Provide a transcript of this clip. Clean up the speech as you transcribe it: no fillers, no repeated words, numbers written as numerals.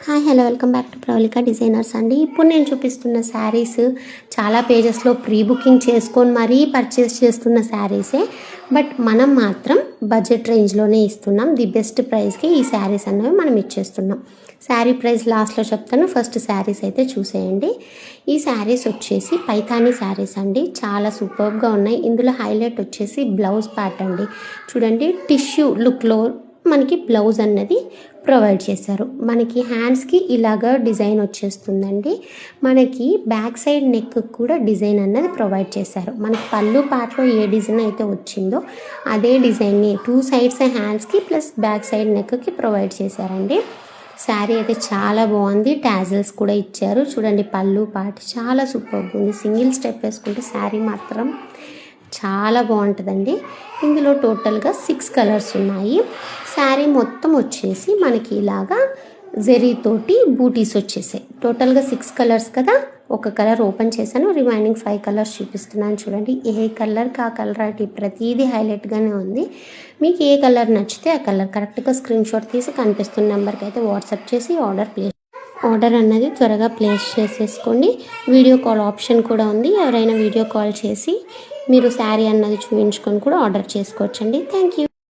Hi hello welcome back to Pravalika designers అండి. ఇప్పుడు నేను చూపిస్తున్న శారీస్ చాలా పేజెస్లో ప్రీ బుకింగ్ చేసుకొని మరీ పర్చేస్ చేస్తున్న శారీసే. బట్ మనం మాత్రం బడ్జెట్ రేంజ్లోనే ఇస్తున్నాం. ది బెస్ట్ ప్రైస్కి ఈ శారీస్ అనేవి మనం ఇచ్చేస్తున్నాం. శారీ ప్రైస్ లాస్ట్లో చెప్తాను. ఫస్ట్ శారీస్ అయితే చూసేయండి. ఈ శారీస్ వచ్చేసి పైథానీ శారీస్ అండి. చాలా సూపర్గా ఉన్నాయి. ఇందులో హైలైట్ వచ్చేసి బ్లౌజ్ పార్ట్ అండి. చూడండి, టిష్యూ లుక్లో మనకి బ్లౌజ్ అన్నది ప్రొవైడ్ చేశారు. మనకి హ్యాండ్స్కి ఇలాగా డిజైన్ వచ్చేస్తుందండి. మనకి బ్యాక్ సైడ్ నెక్ కూడా డిజైన్ అన్నది ప్రొవైడ్ చేశారు. మనకి పళ్ళు పార్ట్లో ఏ డిజైన్ అయితే వచ్చిందో అదే డిజైన్ని 2 సైడ్స్ హ్యాండ్స్కి ప్లస్ బ్యాక్ సైడ్ నెక్కి ప్రొవైడ్ చేశారండి. శారీ అయితే చాలా బాగుంది. టాజల్స్ కూడా ఇచ్చారు. చూడండి, పళ్ళు పార్ట్ చాలా సూపర్గా ఉంది. సింగిల్ స్టెప్ వేసుకుంటే శారీ మాత్రం చాలా బాగుంటుందండి. ఇందులో టోటల్గా 6 కలర్స్ ఉన్నాయి. శారీ మొత్తం వచ్చేసి మనకి ఇలాగా జెరీతోటి బూటీస్ వచ్చేసాయి. టోటల్గా 6 కలర్స్ కదా. ఒక కలర్ ఓపెన్ చేశాను, రిమైనింగ్ 5 కలర్స్ చూపిస్తున్నాను. చూడండి, ఏ కలర్కి ఆ కలర్ అటు ప్రతిదీ హైలైట్గానే ఉంది. మీకు ఏ కలర్ నచ్చితే ఆ కలర్ కరెక్ట్గా స్క్రీన్ షాట్ తీసి కనిపిస్తున్న నెంబర్కి అయితే వాట్సాప్ చేసి ఆర్డర్ అన్నది త్వరగా ప్లేస్ చేసేసుకోండి. వీడియో కాల్ ఆప్షన్ కూడా ఉంది. ఎవరైనా వీడియో కాల్ చేసి మీరు శారీ అన్నది చూపించుకొని కూడా ఆర్డర్ చేసుకోవచ్చండి. Thank you.